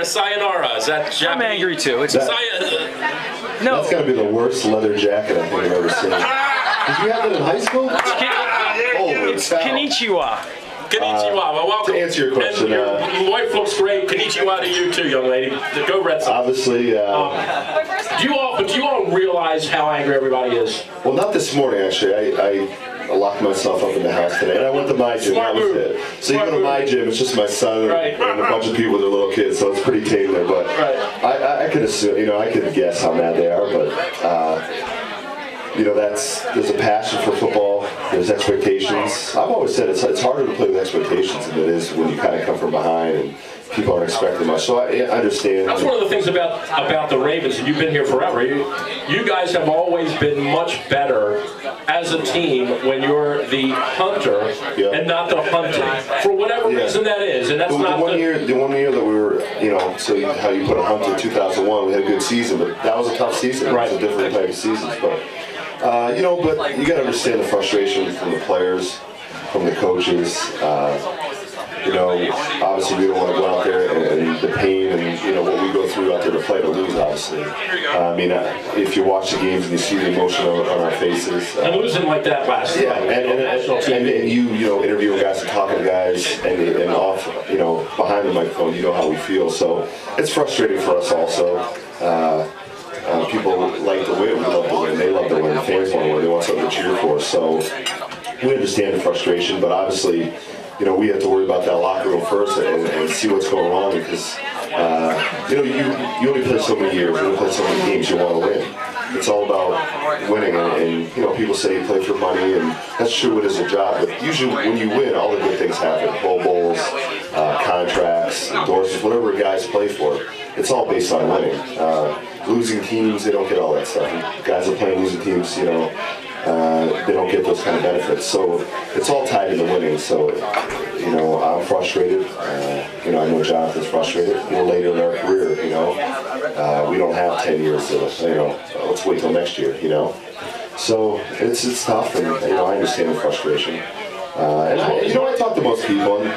sayonara. Is that Japanese? I'm angry too. It's no. No. That's got to be the worst leather jacket I think I've ever seen. Did you have that in high school? It's Konnichiwa. Konnichiwa. Well, welcome. To answer your question, and your wife looks great. Konnichiwa to you too, young lady. Go Red Sox. Obviously. Do you all realize how angry everybody is? Well, not this morning actually. I locked myself up in the house today, and I went to my gym. That was it. So you go to my gym, it's just my son and a bunch of people with their little kids, so it's pretty tame there. But I could assume, I could guess how mad they are, but there's a passion for football. There's expectations. I've always said it's harder to play with expectations than it is when you kind of come from behind and people aren't expecting much. So I understand. That's one of the things about the Ravens, and you've been here forever. You guys have always been much better as a team when you're the hunter and not the hunted, for whatever reason that is. And that's the one year that we were, so how you put a hunter in 2001, we had a good season, but that was a tough season. It was a different type of season, but. But you got to understand the frustration from the players, from the coaches. Obviously we don't want to go out there and the pain and what we go through out there to play to lose. Obviously, if you watch the games and you see the emotion on our faces, and losing like that last year, and you interviewing guys and talking to guys and off behind the microphone, you know how we feel. So it's frustrating for us also. People like to win. We love to win. They love to win. The fans want to win. They want something to cheer for. So we understand the frustration, but obviously, we have to worry about that locker room first and see what's going on because, you only play so many years. You only play so many games. You want to win. It's all about winning, and people say you play for money, and that's true. It is a job, but usually when you win, all the good things happen. Pro Bowls, contracts, endorsements, whatever guys play for. It's all based on winning. Losing teams, they don't get all that stuff. And guys that play losing teams, they don't get those kind of benefits. So it's all tied into winning. So, I'm frustrated. I know Jonathan's frustrated. We're later in our career, we don't have 10 years to, let's wait till next year, So it's tough, and I understand the frustration. And I talk to most people, and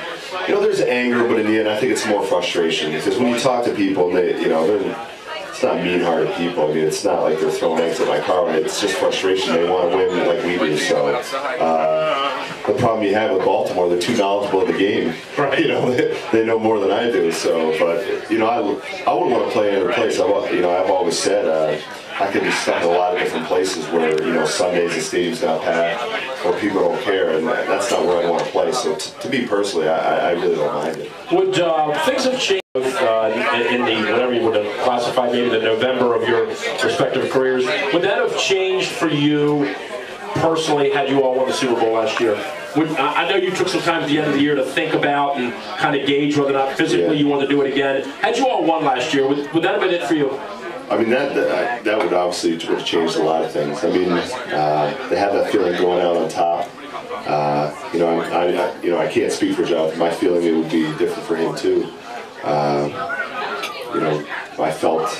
there's anger, but in the end, I think it's more frustration because when you talk to people, and it's not mean-hearted people. I mean, it's not like they're throwing eggs at my car. It's just frustration. They want to win like we do. So the problem you have with Baltimore, they're too knowledgeable of the game. Right. They know more than I do. So, but I wouldn't want to play any other place. I've always said I could be stuck in a lot of different places where Sundays the stadium's not packed or people don't care, and that's not where I want to play. So to me personally, I really don't mind it. Would things have changed in the whatever you would have classified, maybe the November of your respective careers? Would that have changed for you personally had you all won the Super Bowl last year? I know you took some time at the end of the year to think about and kind of gauge whether or not physically you want to do it again. Had you all won last year, would that have been it for you? I mean, that would obviously have changed a lot of things. I mean, they have that feeling going out on top. I can't speak for Jonathan. My feeling it would be different for him too. I felt,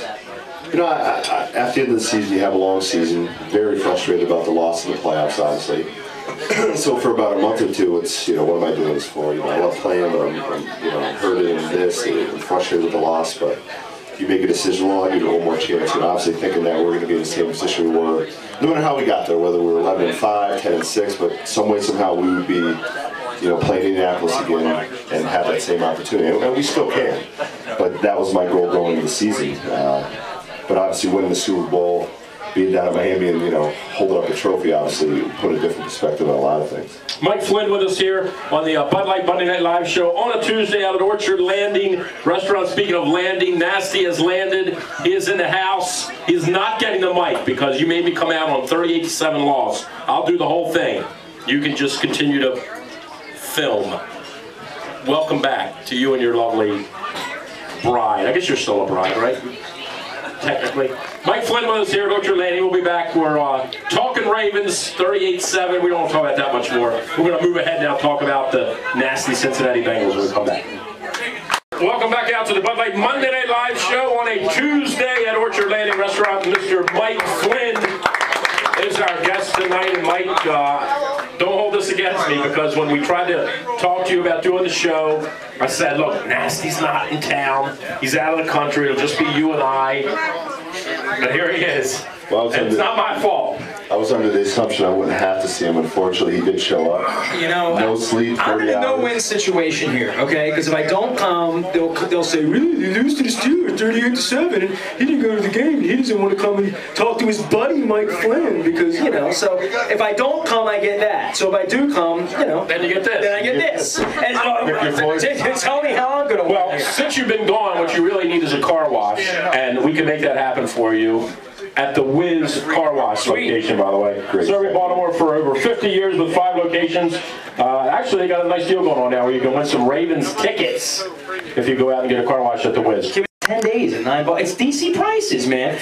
after the end of the season, you have a long season. Very frustrated about the loss in the playoffs, obviously. So for about a month or two, it's what am I doing this for? I love playing, but I'm hurting and this, and frustrated with the loss, but. You make a decision, well, I'll give you one more chance. Obviously thinking that we're going to be in the same position we were, no matter how we got there, whether we were 11-5, 10-6, but some way, somehow we would be, playing Indianapolis again and have that same opportunity. And we still can. But that was my goal going into the season. But obviously winning the Super Bowl, being down at Miami and, holding up the trophy, obviously put a different perspective on a lot of things. Mike Flynn with us here on the Bud Light Monday Night Live show on a Tuesday out at Orchard Landing Restaurant. Speaking of landing, Nasty has landed. He is in the house. He is not getting the mic because you made me come out on 38-7 loss. I'll do the whole thing. You can just continue to film. Welcome back to you and your lovely bride. I guess you're still a bride, right? Technically. Mike Flynn with us here at Orchard Landing. We'll be back. We're talking Ravens, 38-7. We don't want to talk about that much more. We're going to move ahead now and talk about the nasty Cincinnati Bengals when we come back. Welcome back out to the Bud Light Monday Night Live show on a Tuesday at Orchard Landing Restaurant. Mr. Mike Flynn is our guest tonight. And Mike, don't hold this this against me because when we tried to talk to you about doing the show, I said, look, Nasty's not in town. He's out of the country. It'll just be you and I. But here he is. Well, and it's not my fault. I was under the assumption I wouldn't have to see him. Unfortunately, he did show up. You know, no sleep, 30 I'm in a no-win situation here, okay? Because if I don't come, they'll say, really, they lose to the Steelers 38-7, and he didn't go to the game. He doesn't want to come and talk to his buddy Mike Flynn because, you know. So if I don't come, I get that. So if I do come, you know, then you get this. Then I get this. And tell me how I'm going to win. Well, since you've been gone, what you really need is a car wash, and we can make that happen for you. At the Wiz Car Wash location, by the way. Serving Baltimore for over 50 years with 5 locations. Actually, they got a nice deal going on now where you can win some Ravens tickets if you go out and get a car wash at the Wiz. 10 days at $9. It's DC prices, man.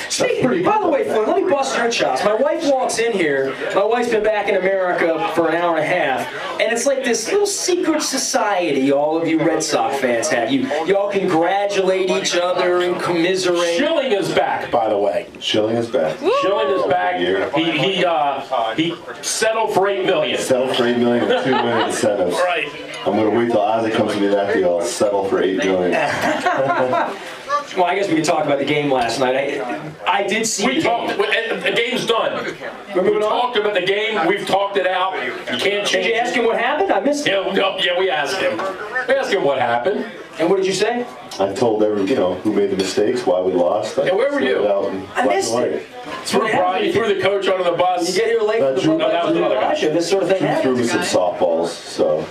By the way, Flynn, let me bust your chops. My wife walks in here. My wife's been back in America for an hour and a half, and it's like this little secret society all of you Red Sox fans have. You all congratulate each other and commiserate. Schilling is back, by the way. Schilling is back. Schilling is back. He settled for $8 million. Settled for $8 million and 2 million incentives. Right. I'm going to wait till Ozzie comes to me that deal. I'll settle for $8 million. Well, I guess we could talk about the game last night. I did see the game's done. We talked about the game. We've talked it out. You can't change it. Did you ask him what happened? I missed it. Yeah, we asked him. We asked him what happened. And what did you say? I told everyone, who made the mistakes, why we lost. Yeah, where were you? I missed it. Threw the coach under the bus. You get here late for the show. This sort of thing happens. Threw me some softballs, so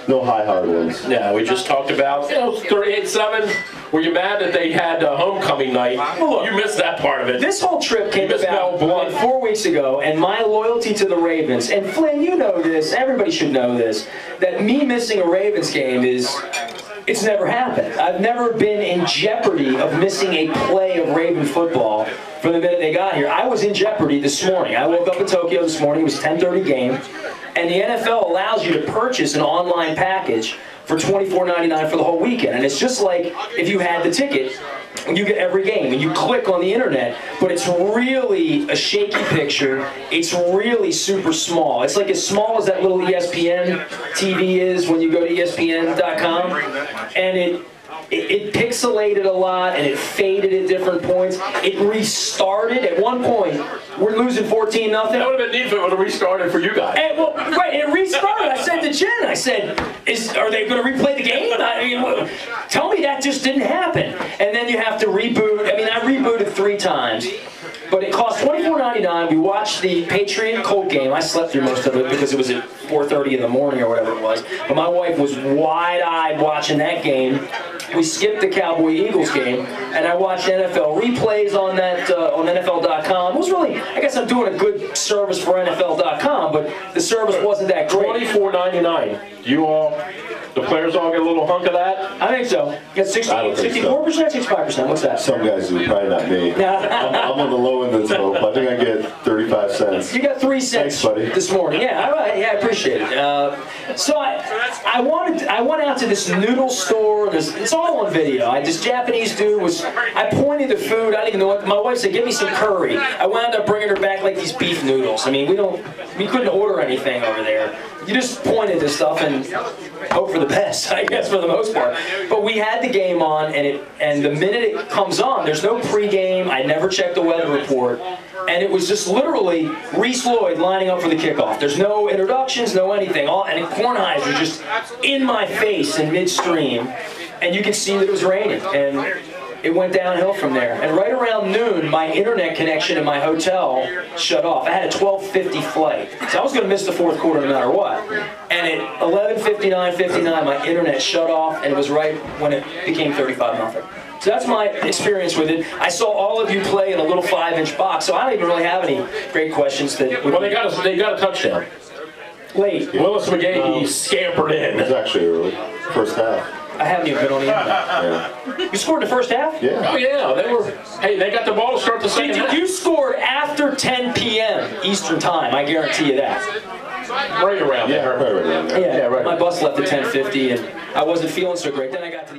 no high hard ones. Yeah, we just talked about 38-7. Were you mad that they had homecoming night? Well, you missed that part of it. This whole trip came about like 4 weeks ago, and my loyalty to the Ravens, and Flynn, you know this, everybody should know this, that me missing a Ravens game it's never happened. I've never been in jeopardy of missing a play of Raven football from the minute they got here. I was in jeopardy this morning. I woke up in Tokyo this morning. It was a 10:30 game. And the NFL allows you to purchase an online package for $24.99 for the whole weekend. And it's just like if you had the ticket, you get every game. And you click on the internet, but it's really a shaky picture. It's really super small. It's like as small as that little ESPN TV is when you go to ESPN.com. And it pixelated a lot, and it faded at different points. It restarted. At one point, we're losing 14-0. That would have been neat if it would have restarted for you guys. And, it restarted. I said to Jen, are they going to replay the game? Tell me that just didn't happen. And then you have to reboot. I rebooted 3 times. But it cost $24.99. We watched the Patriot-Colt game. I slept through most of it because it was at 4:30 in the morning or whatever it was. But my wife was wide-eyed watching that game. We skipped the Cowboy-Eagles game, and I watched NFL replays on that on NFL.com. It was really, I guess I'm doing a good service for NFL.com, but the service wasn't that great. $24.99. The players all get a little hunk of that? I think so. Get 64%, 65%. What's that? Some guys do, probably not me. I'm on the low end of the total. I think I get 35 cents. You got 3 cents. Thanks, buddy. This morning. Yeah, all right. Yeah, I appreciate it. So I went out to this noodle store. It's all on video. This Japanese dude I pointed the food. I didn't even know what. My wife said, "Give me some curry." I wound up bringing her back like these beef noodles. We couldn't order anything over there. You just pointed to stuff and hope for the best, I guess, for the most part. But we had the game on, and the minute it comes on, there's no pregame. I never checked the weather report. And it was just literally Reese Lloyd lining up for the kickoff. There's no introductions, no anything. And Kornheiser just in my face in midstream. And you can see that it was raining. And it went downhill from there. And right around noon, my internet connection in my hotel shut off. I had a 12:50 flight. So I was going to miss the fourth quarter no matter what. And at 11:59 my internet shut off, and it was right when it became 35-0. So that's my experience with it. I saw all of you play in a little 5-inch box, so I don't even really have any great questions. Well, they got a touchdown. Late. Willis McGahee scampered in. It was actually early. First half. I haven't even been on the internet. Yeah. You scored in the first half? Yeah. Oh, yeah. They got the ball to start the second half. You scored after 10 p.m. Eastern time. I guarantee you that. Right around there. Yeah, right around there. Yeah, right. My bus left at 10:50, and I wasn't feeling so great. Then I got to the